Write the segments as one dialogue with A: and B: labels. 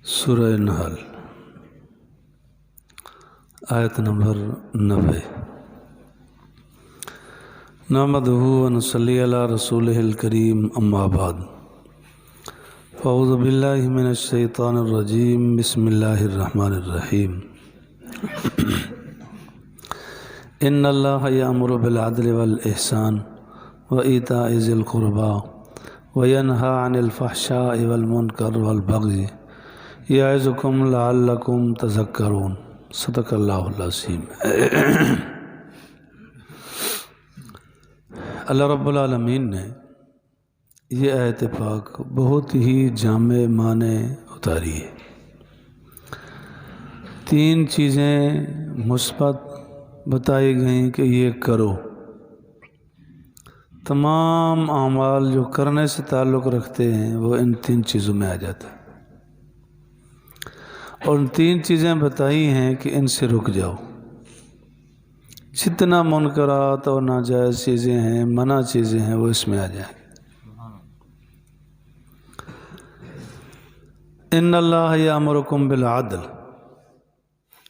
A: سورہ نحل آیت نمبر 90۔ نحمدہ ونصلی علی رسولہ الکریم، اما بعد، فاعوذ باللہ من الشیطان الرجیم، بسم اللہ الرحمن الرحیم۔ ان اللہ یأمر بالعدل والإحسان وإیتاء ذی القربى وینہی عن الفحشاء والمنکر والبغی یعظکم لعلکم تذکرون۔ صدق اللہ العظیم۔ اللہ رب العالمین نے یہ آیت پاک بہت ہی جامع معنی اتاری ہے۔ تین چیزیں مثبت بتائی گئیں کہ یہ کرو۔ تمام اعمال جو کرنے سے تعلق رکھتے ہیں وہ ان تین چیزوں میں آ جاتا ہے، اور ان تین چیزیں بتائی ہیں کہ ان سے رک جاؤ۔ جتنا منکرات اور ناجائز چیزیں ہیں، منع چیزیں ہیں، وہ اس میں آ جائیں گے۔ ان اللہ یامرکم بالعدل،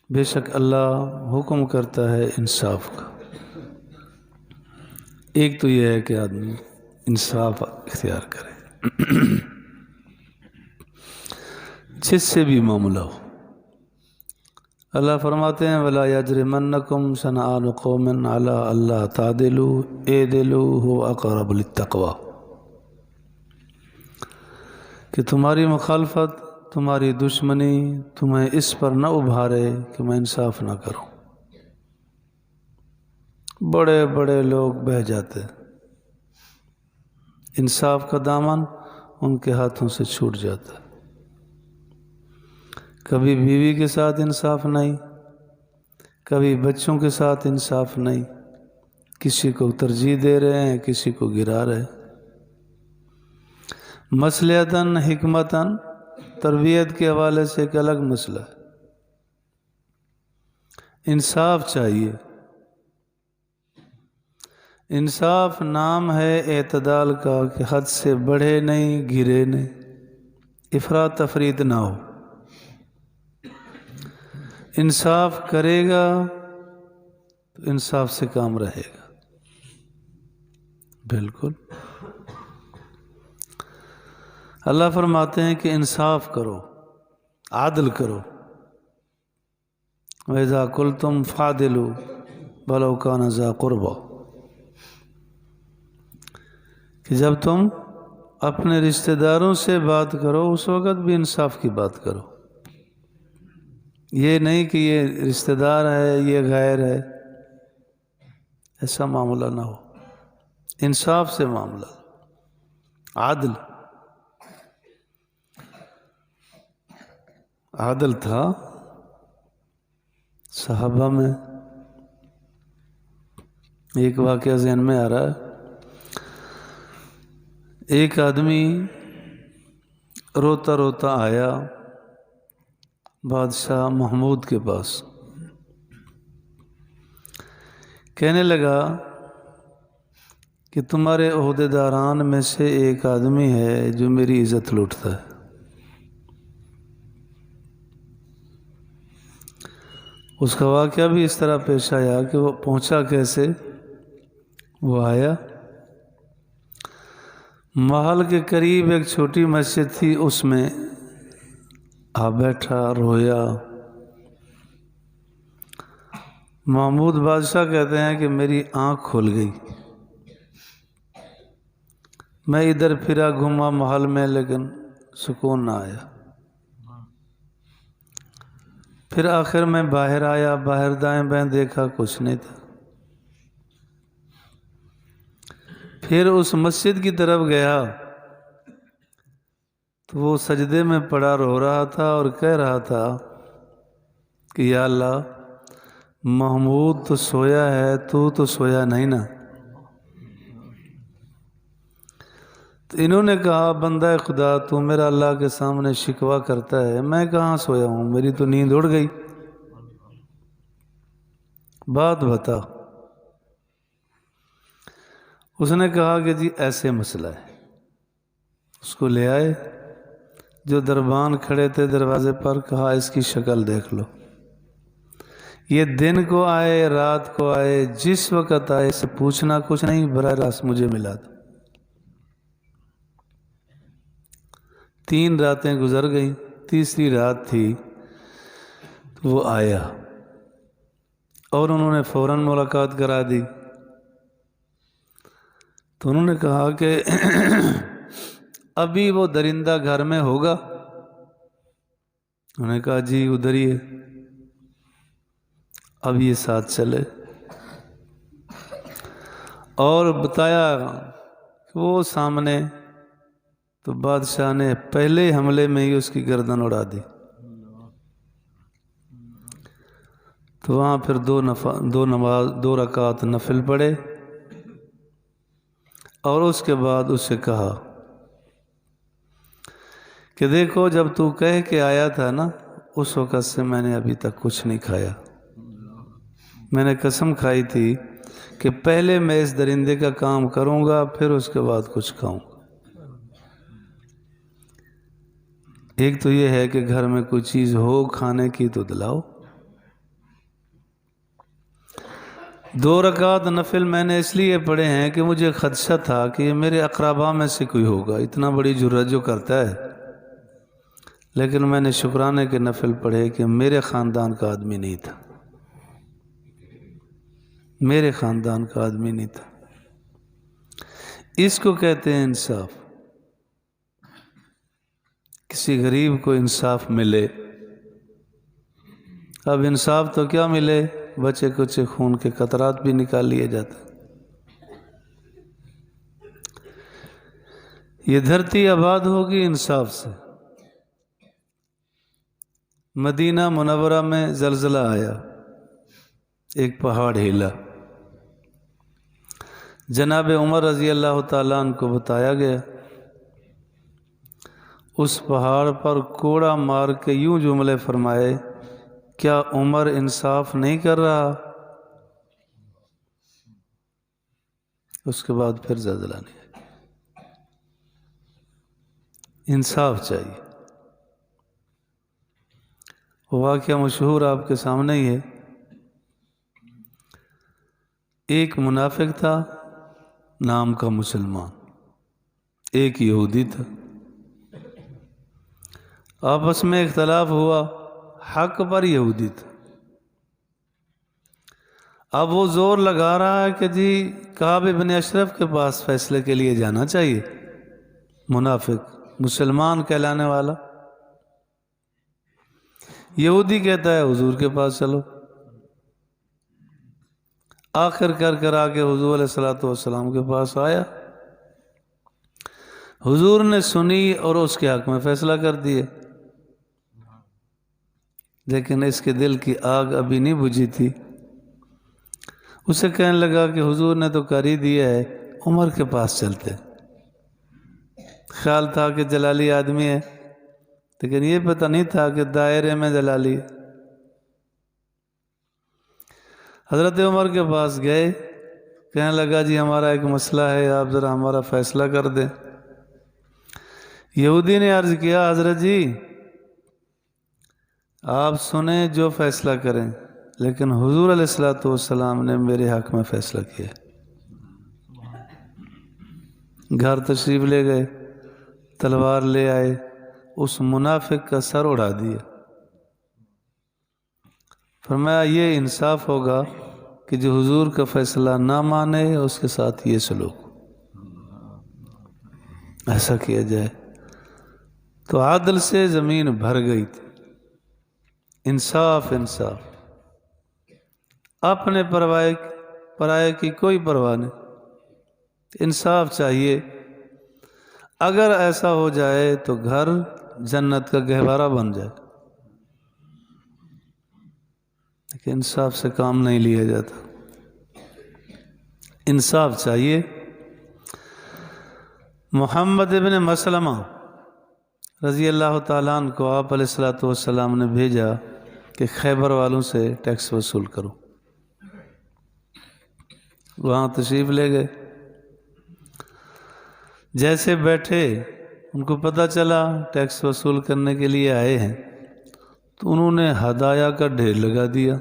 A: بے شک اللہ حکم کرتا ہے انصاف کا۔ ایک تو یہ ہے کہ آدمی انصاف اختیار کرے، جس سے بھی معاملہ ہو۔ اللہ فرماتے ہیں وَلَا يَجْرِمَنَّكُمْ شَنَآنُ قَوْمٍ عَلَىٰ أَلَّا تَعْدِلُوا اعْدِلُوا هُوَ أَقْرَبُ لِلتَّقْوَىٰ، کہ تمہاری مخالفت، تمہاری دشمنی تمہیں اس پر نہ ابھارے کہ میں انصاف نہ کروں۔ بڑے بڑے لوگ بہہ جاتے، انصاف کا دامن ان کے ہاتھوں سے چھوٹ جاتا ہے۔ کبھی بیوی کے ساتھ انصاف نہیں، کبھی بچوں کے ساتھ انصاف نہیں، کسی کو ترجیح دے رہے ہیں، کسی کو گرا رہے ہیں۔ مصلحتاً حکمتاً، تربیت کے حوالے سے ایک الگ مسئلہ ہے۔ انصاف چاہیے۔ انصاف نام ہے اعتدال کا، کہ حد سے بڑھے نہیں، گرے نہیں، افراط تفریط نہ ہو۔ انصاف کرے گا تو انصاف سے کام رہے گا۔ بالکل اللہ فرماتے ہیں کہ انصاف کرو، عادل کرو۔ وَإِذَا قُلْتُمْ فَعْدِلُوا وَلَوْ كَانَ ذَا قُرْبَىٰ، کہ جب تم اپنے رشتہ داروں سے بات کرو اس وقت بھی انصاف کی بات کرو۔ یہ نہیں کہ یہ رشتہ دار ہے، یہ غیر ہے، ایسا معاملہ نہ ہو۔ انصاف سے معاملہ، عادل۔ عادل تھا صحابہ میں۔ ایک واقعہ ذہن میں آ رہا ہے۔ ایک آدمی روتا روتا آیا بادشاہ محمود کے پاس، کہنے لگا کہ تمہارے عہدیداران میں سے ایک آدمی ہے جو میری عزت لوٹتا ہے۔ اس کا واقعہ بھی اس طرح پیش آیا کہ وہ پہنچا کیسے۔ وہ آیا، محل کے قریب ایک چھوٹی مسجد تھی، اس میں آ بیٹھا، رویا۔ محمود بادشاہ کہتے ہیں کہ میری آنکھ کھل گئی۔ میں ادھر پھرا، گھوما محل میں، لیکن سکون نہ آیا۔ پھر آخر میں باہر آیا، باہر دائیں بائیں دیکھا، کچھ نہیں تھا۔ پھر اس مسجد کی طرف گیا تو وہ سجدے میں پڑا رو رہا تھا اور کہہ رہا تھا کہ یا اللہ، محمود تو سویا ہے، تو سویا نہیں نا۔ تو انہوں نے کہا بندہ خدا، تو میرا اللہ کے سامنے شکوہ کرتا ہے، میں کہاں سویا ہوں، میری تو نیند اڑ گئی، بات بتا۔ اس نے کہا کہ جی ایسے مسئلہ ہے۔ اس کو لے آئے، جو دربان کھڑے تھے دروازے پر، کہا اس کی شکل دیکھ لو، یہ دن کو آئے رات کو آئے جس وقت آئے اسے پوچھنا کچھ نہیں، براہ راست مجھے ملا دو۔ 3 راتیں گزر گئیں، تیسری رات تھی تو وہ آیا اور انہوں نے فوراً ملاقات کرا دی۔ تو انہوں نے کہا کہ ابھی وہ درندہ گھر میں ہوگا؟ انہوں نے کہا جی ادھر ہی ہے۔ اب یہ ساتھ چلے اور بتایا کہ وہ سامنے، تو بادشاہ نے پہلے حملے میں ہی اس کی گردن اڑا دی۔ تو وہاں پھر 2 رکعت نفل پڑھے اور اس کے بعد اس سے کہا کہ دیکھو جب تو کہہ کے آیا تھا نا، اس وقت سے میں نے ابھی تک کچھ نہیں کھایا۔ میں نے قسم کھائی تھی کہ پہلے میں اس درندے کا کام کروں گا، پھر اس کے بعد کچھ کھاؤں گا۔ ایک تو یہ ہے کہ گھر میں کوئی چیز ہو کھانے کی تو دلاؤ۔ 2 رکعت نفل میں نے اس لیے پڑھے ہیں کہ مجھے خدشہ تھا کہ یہ میرے اقربا میں سے کوئی ہوگا، اتنا بڑی جرات جو کرتا ہے، لیکن میں نے شکرانے کے نفل پڑھے کہ میرے خاندان کا آدمی نہیں تھا، میرے خاندان کا آدمی نہیں تھا۔ اس کو کہتے ہیں انصاف۔ کسی غریب کو انصاف ملے۔ اب انصاف تو کیا ملے، بچے کچے خون کے قطرات بھی نکال لیے جاتے۔ یہ دھرتی آباد ہوگی انصاف سے۔ مدینہ منورہ میں زلزلہ آیا، ایک پہاڑ ہلا، جناب عمر رضی اللہ تعالیٰ عنہ کو بتایا گیا۔ اس پہاڑ پر کوڑا مار کے یوں جملے فرمائے، کیا عمر انصاف نہیں کر رہا؟ اس کے بعد پھر زلزلہ نہیں آیا۔ انصاف چاہیے۔ واقعہ مشہور آپ کے سامنے ہی ہے۔ ایک منافق تھا نام کا مسلمان، ایک یہودی تھا، آپس میں اختلاف ہوا، حق پر یہودی تھا۔ اب وہ زور لگا رہا ہے کہ جی کعب بن اشرف کے پاس فیصلے کے لیے جانا چاہیے۔ منافق مسلمان کہلانے والا یہودی کہتا ہے حضور کے پاس چلو۔ آخر کر آ کے حضور علیہ الصلوۃ والسلام کے پاس آیا، حضور نے سنی اور اس کے حق میں فیصلہ کر دیے، لیکن اس کے دل کی آگ ابھی نہیں بجھی تھی۔ اسے کہنے لگا کہ حضور نے تو کر ہی دیا ہے، عمر کے پاس چلتے۔ خیال تھا کہ جلالی آدمی ہے، لیکن یہ پتہ نہیں تھا کہ دائرے میں جلالی ہے۔ حضرت عمر کے پاس گئے، کہنے لگا جی ہمارا ایک مسئلہ ہے، آپ ذرا ہمارا فیصلہ کر دیں۔ یہودی نے عرض کیا، حضرت جی آپ سنیں جو فیصلہ کریں، لیکن حضور علیہ الصلوۃ والسلام نے میرے حق میں فیصلہ کیا۔ گھر تشریف لے گئے، تلوار لے آئے، اس منافق کا سر اڑا دیا۔ فرمایا یہ انصاف ہوگا کہ جو حضور کا فیصلہ نہ مانے اس کے ساتھ یہ سلوک، ایسا کیا جائے۔ تو عدل سے زمین بھر گئی تھی۔ انصاف انصاف، اپنے پرائے کی کوئی پرواہ نہیں، انصاف چاہیے۔ اگر ایسا ہو جائے تو گھر جنت کا گہوارہ بن جائے، لیکن انصاف سے کام نہیں لیا جاتا۔ انصاف چاہیے۔ محمد ابن مسلمہ رضی اللہ تعالیٰ عنہ کو آپ علیہ الصلوۃ والسلام نے بھیجا کہ خیبر والوں سے ٹیکس وصول کرو۔ وہاں تشریف لے گئے، جیسے بیٹھے ان کو پتہ چلا ٹیکس وصول کرنے کے لیے آئے ہیں، تو انہوں نے ہدایہ کا ڈھیر لگا دیا،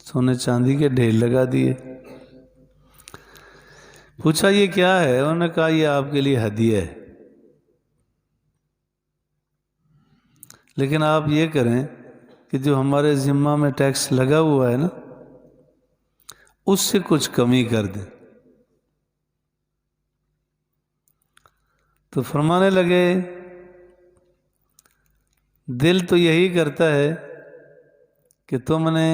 A: سونے چاندی کے ڈھیر لگا دیے۔ پوچھا یہ کیا ہے؟ انہوں نے کہا یہ آپ کے لیے ہدیہ ہے، لیکن آپ یہ کریں کہ جو ہمارے ذمہ میں ٹیکس لگا ہوا ہے نا، اس سے کچھ کمی کر دیں۔ تو فرمانے لگے دل تو یہی کرتا ہے کہ تم نے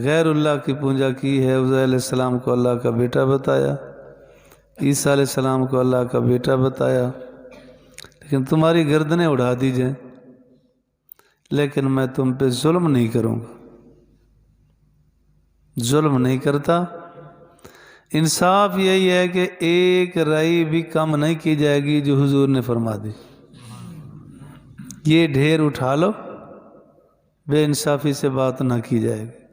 A: غیر اللہ کی پوجا کی ہے، عزیر علیہ السلام کو اللہ کا بیٹا بتایا، عیسیٰ علیہ السلام کو اللہ کا بیٹا بتایا، لیکن تمہاری گردنیں اڑا دی جائیں، لیکن میں تم پہ ظلم نہیں کروں گا، ظلم نہیں کرتا۔ انصاف یہی ہے کہ ایک رائی بھی کم نہیں کی جائے گی جو حضور نے فرما دی۔ یہ ڈھیر اٹھا لو، بے انصافی سے بات نہ کی جائے گی۔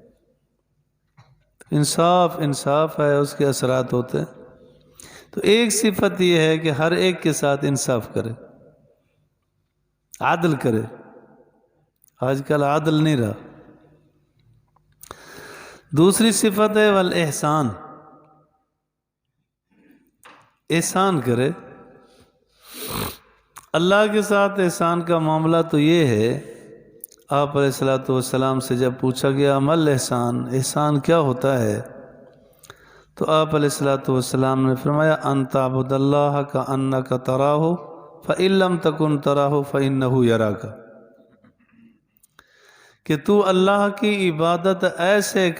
A: انصاف ہے، اس کے اثرات ہوتے ہیں۔ تو ایک صفت یہ ہے کہ ہر ایک کے ساتھ انصاف کرے، عدل کرے۔ آج کل عدل نہیں رہا۔ دوسری صفت ہے والاحسان، احسان کرے۔ اللہ کے ساتھ احسان کا معاملہ تو یہ ہے، آپ علیہ السلام سے جب پوچھا گیا مل احسان، احسان کیا ہوتا ہے، تو آپ علیہ السلام نے فرمایا ان تعبد اللہ کأنک تراہ فإن لم تکن تراہ فإنہ یراک، کہ تو اللہ کی عبادت ایسے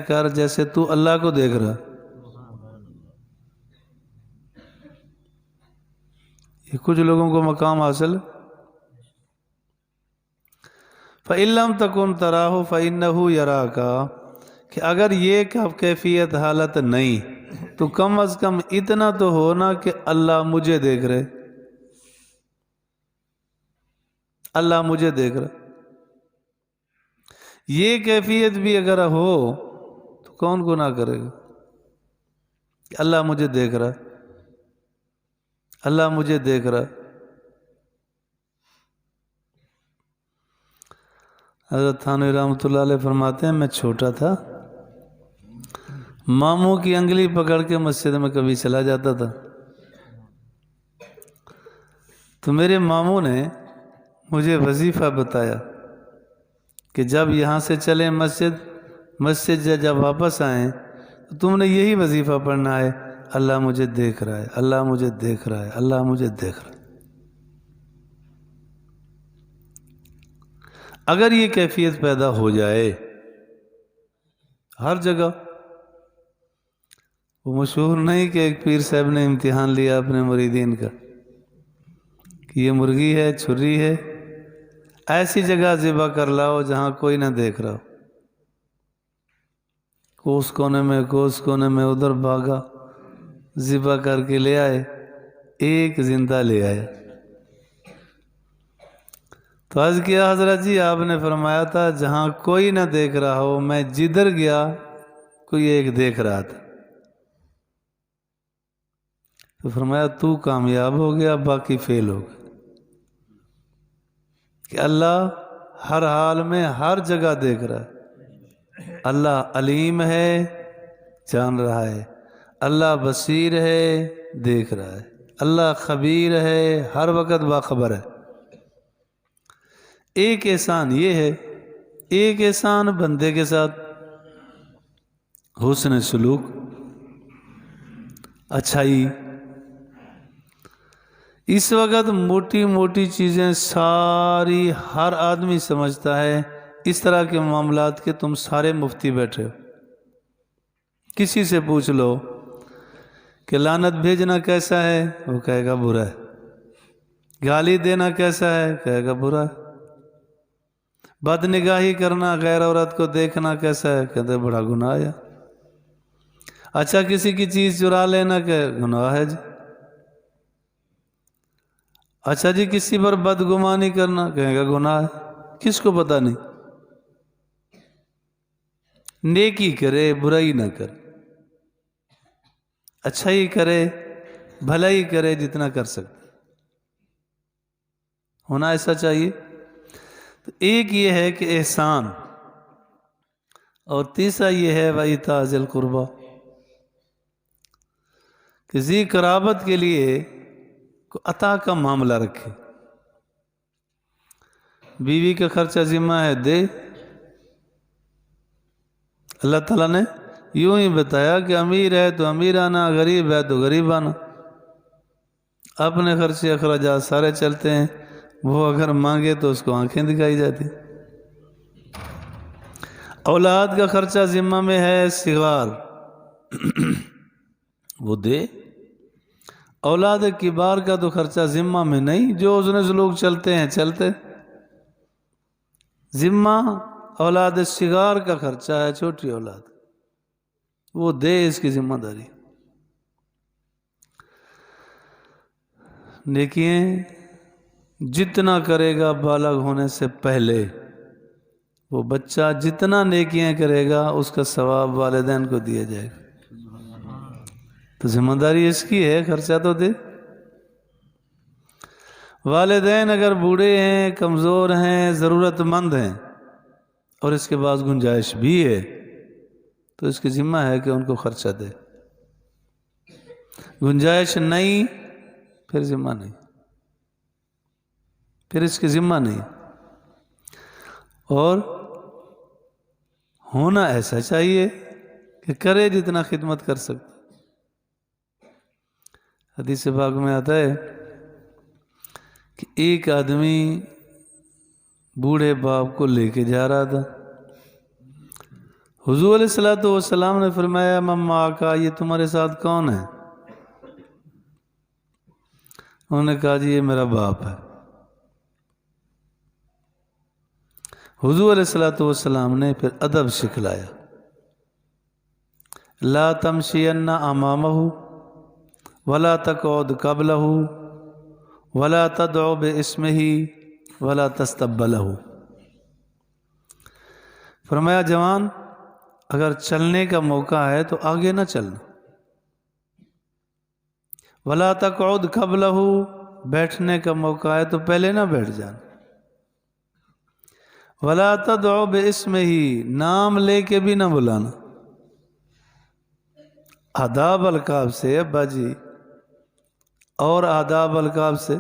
A: کر جیسے تو اللہ کو دیکھ رہا۔ یہ کچھ لوگوں کو مقام حاصل ہے۔ فَإِن لَمْ تَكُنْ تَرَاهُ فَإِنَّهُ يَرَاكَ، کہ اگر یہ کیفیت حالت نہیں تو کم از کم اتنا تو ہونا کہ اللہ مجھے دیکھ رہے، اللہ مجھے دیکھ رہا۔ یہ کیفیت بھی اگر ہو تو کون گناہ کرے گا کہ اللہ مجھے دیکھ رہا، اللہ مجھے دیکھ رہا۔ حضرت تھانوی رحمۃ اللہ علیہ فرماتے ہیں میں چھوٹا تھا، ماموں کی انگلی پکڑ کے مسجد میں کبھی چلا جاتا تھا، تو میرے ماموں نے مجھے وظیفہ بتایا کہ جب یہاں سے چلیں مسجد سے جب واپس آئیں تو تم نے یہی وظیفہ پڑھنا ہے، اللہ مجھے دیکھ رہا ہے، اللہ مجھے دیکھ رہا ہے، اللہ مجھے دیکھ رہا ہے۔ اگر یہ کیفیت پیدا ہو جائے ہر جگہ، وہ مشہور نہیں کہ ایک پیر صاحب نے امتحان لیا اپنے مریدین کا کہ یہ مرغی ہے، چھری ہے، ایسی جگہ ذبح کر لاؤ جہاں کوئی نہ دیکھ رہا ہو۔ کوس کونے میں ادھر بھاگا، ذبح کر کے لے آئے، ایک زندہ لے آیا۔ تو عرض کیا حضرت جی آپ نے فرمایا تھا جہاں کوئی نہ دیکھ رہا ہو، میں جدھر گیا کوئی ایک دیکھ رہا تھا۔ تو فرمایا تو کامیاب ہو گیا، باقی فیل ہو گیا، کہ اللہ ہر حال میں ہر جگہ دیکھ رہا ہے۔ اللہ علیم ہے، جان رہا ہے، اللہ بصیر ہے، دیکھ رہا ہے، اللہ خبیر ہے، ہر وقت باخبر ہے۔ ایک احسان یہ ہے، ایک احسان بندے کے ساتھ حسن سلوک، اچھائی۔ اس وقت موٹی موٹی چیزیں ساری ہر آدمی سمجھتا ہے، اس طرح کے معاملات کے تم سارے مفتی بیٹھے ہو۔ کسی سے پوچھ لو کہ لعنت بھیجنا کیسا ہے، وہ کہے گا برا ہے۔ گالی دینا کیسا ہے، کہے گا برا ہے۔ بد نگاہی کرنا، غیر عورت کو دیکھنا کیسا ہے، کہتے بڑا گناہ ہے۔ اچھا کسی کی چیز چرا لینا کہ گناہ ہے جی۔ اچھا جی کسی پر بدگمانی کرنا، کہے گا گناہ ہے۔ کس کو پتہ نہیں؟ نیکی کرے، برائی نہ کرے، اچھائی کرے، بھلائی کرے جتنا کر سکتے، ہونا ایسا چاہیے۔ تو ایک یہ ہے کہ احسان، اور تیسرا یہ ہے وَإِيتَاءِ ذِي الْقُرْبَى، کہ ذی قرابت کے لیے عطا کا معاملہ رکھے۔ بیوی کا خرچہ ذمہ ہے، دے۔ اللہ تعالیٰ نے یوں ہی بتایا کہ امیر ہے تو امیرانہ، غریب ہے تو غریبانہ، اپنے خرچے اخراجات سارے چلتے ہیں، وہ اگر مانگے تو اس کو آنکھیں دکھائی جاتی۔ اولاد کا خرچہ ذمہ میں ہے، صغار وہ دے۔ اولاد کبار کا تو خرچہ ذمہ میں نہیں، جو اس نے لوگ چلتے ہیں چلتے، ذمہ اولاد صغار کا خرچہ ہے، چھوٹی اولاد، وہ دے، اس کی ذمہ داری۔ نیکیاں جتنا کرے گا بالغ ہونے سے پہلے، وہ بچہ جتنا نیکیاں کرے گا اس کا ثواب والدین کو دیا جائے گا۔ تو ذمہ داری اس کی ہے، خرچہ تو دے۔ والدین اگر بوڑھے ہیں، کمزور ہیں، ضرورت مند ہیں، اور اس کے بعد گنجائش بھی ہے، تو اس کی ذمہ ہے کہ ان کو خرچہ دے۔ گنجائش نہیں، پھر ذمہ نہیں، پھر اس کی ذمہ نہیں۔ اور ہونا ایسا چاہیے کہ کرے جتنا خدمت کر سکتا۔ حدیث پاک میں آتا ہے کہ ایک آدمی بوڑھے باپ کو لے کے جا رہا تھا، حضور علیہ السلام نے فرمایا مما کا، یہ تمہارے ساتھ کون ہے؟ انہوں نے کہا جی یہ میرا باپ ہے۔ حضور علیہ السلام نے پھر ادب سکھلایا، لا تمشین امامہ ولا تقعد قبلہ ولا تدعو باسمہ ولا تستقبلہ۔ فرمایا جوان، اگر چلنے کا موقع ہے تو آگے نہ چلنا، ولا تقعد قبلہ، بیٹھنے کا موقع ہے تو پہلے نہ بیٹھ جانا، ولا تدعو باسمہ، نام لے کے بھی نہ بلانا۔ آداب القاب سے ابا جی، اور آداب القاب سے،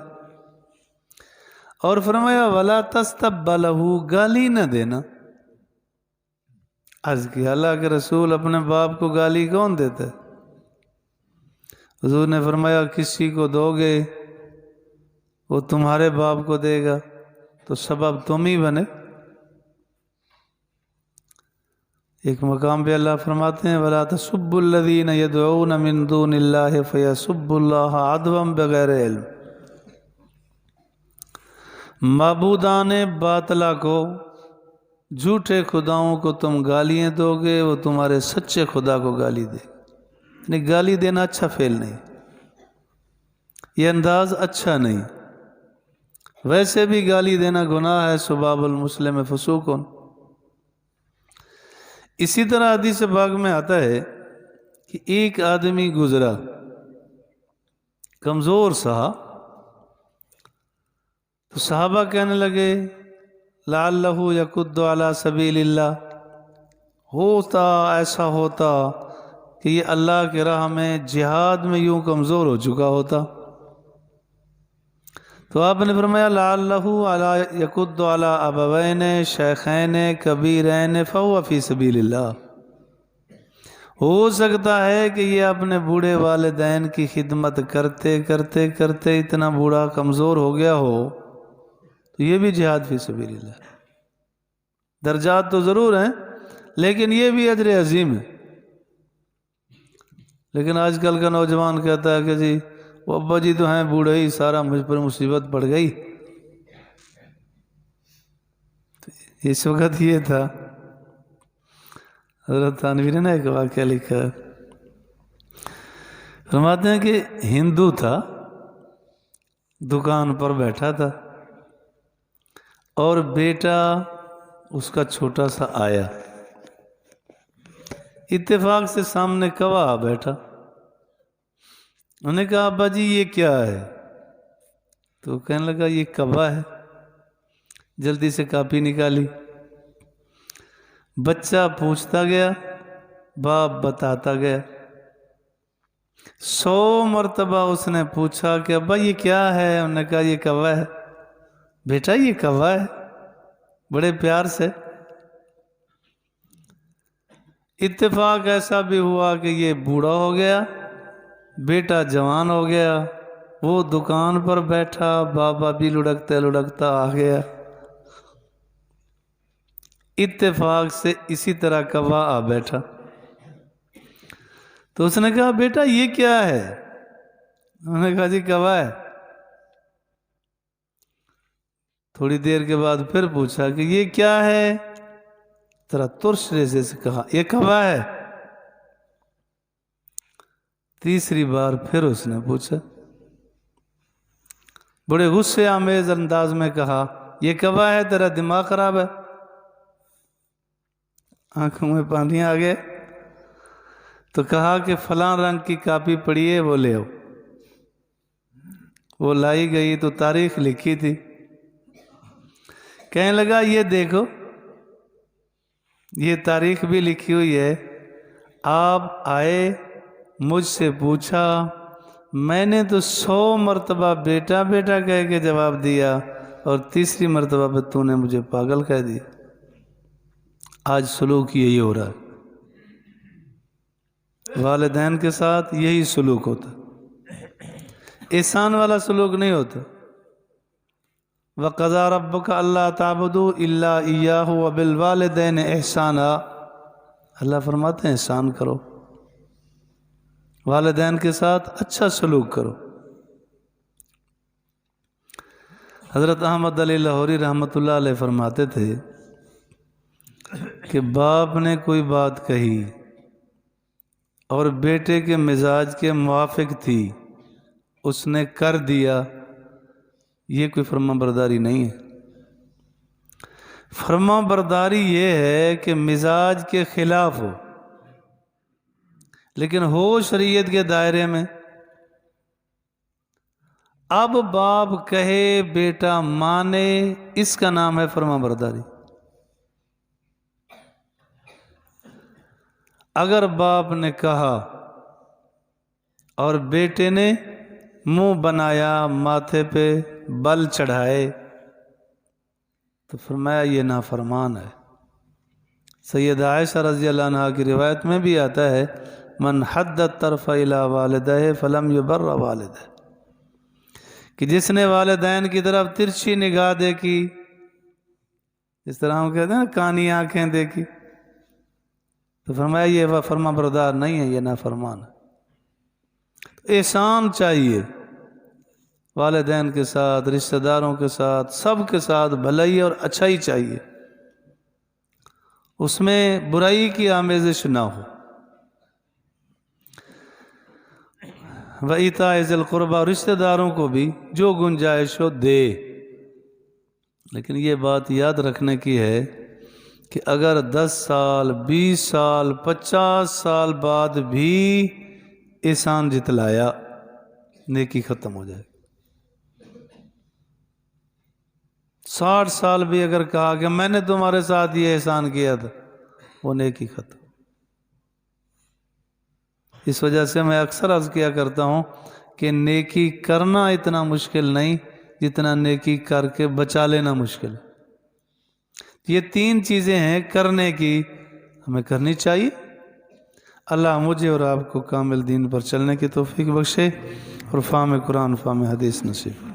A: اور فرمایا ولا تستقبلہ، گالی نہ دینا۔ عرض کیا اللہ کے رسول، اپنے باپ کو گالی کون دیتا ہے؟ حضور نے فرمایا کسی کو دو گے وہ تمہارے باپ کو دے گا، تو سبب تم ہی بنے۔ ایک مقام پہ اللہ فرماتے ہیں وَلَا تَسُبُّوا الَّذِينَ يَدْعُونَ مِن دُونِ اللَّهِ فَيَسُبُّوا اللَّهَ عَدْوًا بِغَيْرِ علم۔ معبودان باطلہ کو، جھوٹے خداؤں کو تم گالیاں دو گے، وہ تمہارے سچے خدا کو گالی دے۔ یعنی گالی دینا اچھا فعل نہیں، یہ انداز اچھا نہیں۔ ویسے بھی گالی دینا گناہ ہے، سباب المسلم فسوق۔ اسی طرح حدیث پاک میں آتا ہے کہ ایک آدمی گزرا، کمزور سا، تو صحابہ کہنے لگے لعلہ یکد علی سبیل اللہ، ہوتا ایسا ہوتا کہ یہ اللہ کی راہ میں جہاد میں یوں کمزور ہو چکا ہوتا۔ تو آپ نے فرمایا لعلہ یکد علی ابوین شیخین کبیرین فہو فی سبیل اللہ، ہو سکتا ہے کہ یہ اپنے بوڑھے والدین کی خدمت کرتے کرتے کرتے اتنا بوڑھا کمزور ہو گیا ہو، تو یہ بھی جہاد فی سبیل اللہ۔ درجات تو ضرور ہیں لیکن یہ بھی اجر عظیم ہے۔ لیکن آج کل کا نوجوان کہتا ہے کہ جی وہ ابا جی تو ہیں بوڑھے ہی، سارا مجھ پر مصیبت پڑ گئی۔ اس وقت یہ تھا، حضرت تھانوی نے ایک واقعہ لکھا، فرماتے ہیں کہ ہندو تھا، دکان پر بیٹھا تھا، اور بیٹا اس کا چھوٹا سا آیا، اتفاق سے سامنے کوا بیٹھا، انہوں نے کہا ابا جی یہ کیا ہے؟ تو کہنے لگا یہ کعبہ ہے۔ جلدی سے کاپی نکالی، بچہ پوچھتا گیا، باپ بتاتا گیا۔ 100 مرتبہ اس نے پوچھا کہ ابا یہ کیا ہے؟ انہوں نے کہا یہ کعبہ ہے۔ بیٹا یہ کعبہ ہے، بڑے پیار سے۔ اتفاق ایسا بھی ہوا کہ یہ بوڑھا ہو گیا، بیٹا جوان ہو گیا، وہ دکان پر بیٹھا، بابا بھی لڑکتا لڑکتا آ گیا۔ اتفاق سے اسی طرح کعبہ آ بیٹھا۔ تو اس نے کہا بیٹا یہ کیا ہے؟ انہوں نے کہا جی کعبہ ہے۔ تھوڑی دیر کے بعد پھر پوچھا کہ یہ کیا ہے؟ ذرا ترش لہجے سے کہا یہ کعبہ ہے۔ تیسری بار پھر اس نے پوچھا، بڑے غصے آمیز انداز میں کہا یہ کعبہ ہے، تیرا دماغ خراب ہے؟ آنکھوں میں پانی آ گیا۔ تو کہا کہ فلاں رنگ کی کاپی پڑی ہے، وہ لے آؤ۔ وہ لائی گئی تو تاریخ لکھی تھی۔ کہنے لگا یہ دیکھو، یہ تاریخ بھی لکھی ہوئی ہے، آپ آئے مجھ سے پوچھا، میں نے تو 100 مرتبہ بیٹا بیٹا کہہ کے جواب دیا، اور تیسری مرتبہ پہ تو نے مجھے پاگل کہہ دیا۔ آج سلوک یہی ہو رہا ہے، والدین کے ساتھ یہی سلوک ہوتا، احسان والا سلوک نہیں ہوتا۔ وَقَضَىٰ رَبُّكَ أَلَّا تَعْبُدُوا إِلَّا إِيَّاهُ وَبِالْوَالِدَيْنِ إِحْسَانًا، اللہ فرماتے ہیں احسان کرو، والدین کے ساتھ اچھا سلوک کرو۔ حضرت احمد علی لاہوری رحمۃ اللہ علیہ فرماتے تھے کہ باپ نے کوئی بات کہی اور بیٹے کے مزاج کے موافق تھی، اس نے کر دیا، یہ کوئی فرما برداری نہیں ہے۔ فرما برداری یہ ہے کہ مزاج کے خلاف ہو، لیکن ہو شریعت کے دائرے میں۔ اب باپ کہے بیٹا مانے، اس کا نام ہے فرما برداری۔ اگر باپ نے کہا اور بیٹے نے منہ بنایا، ماتھے پہ بل چڑھائے، تو فرمایا یہ نافرمان ہے۔ سیدہ عائشہ رضی اللہ عنہا کی روایت میں بھی آتا ہے من حد الطرف الی والدہ فلم یبر والدہ، کہ جس نے والدین کی طرف ترچھی نگاہ دیکھی، جس طرح ہم کہتے ہیں نا کانی آنکھیں دیکھی، تو فرمایا یہ وہ فرما بردار نہیں ہے، یہ نافرمان ہے۔ احسان چاہیے والدین کے ساتھ، رشتہ داروں کے ساتھ، سب کے ساتھ بھلائی اور اچھائی چاہیے، اس میں برائی کی آمیزش نہ ہو۔ وَإِيتَاءِ ذِي الْقُرْبَىٰ، اور رشتہ داروں کو بھی جو گنجائش ہو دے، لیکن یہ بات یاد رکھنے کی ہے کہ اگر 10 سال 20 سال 50 سال بعد بھی احسان جتلایا، نیکی ختم ہو جائے۔ 60 سال بھی اگر کہا کہ میں نے تمہارے ساتھ یہ احسان کیا تھا، وہ نیکی ختم۔ اس وجہ سے میں اکثر عرض کیا کرتا ہوں کہ نیکی کرنا اتنا مشکل نہیں جتنا نیکی کر کے بچا لینا مشکل ہے۔ یہ 3 چیزیں ہیں کرنے کی، ہمیں کرنی چاہیے۔ اللہ مجھے اور آپ کو کامل دین پر چلنے کی توفیق بخشے اور فہم قرآن فہم حدیث نصیب۔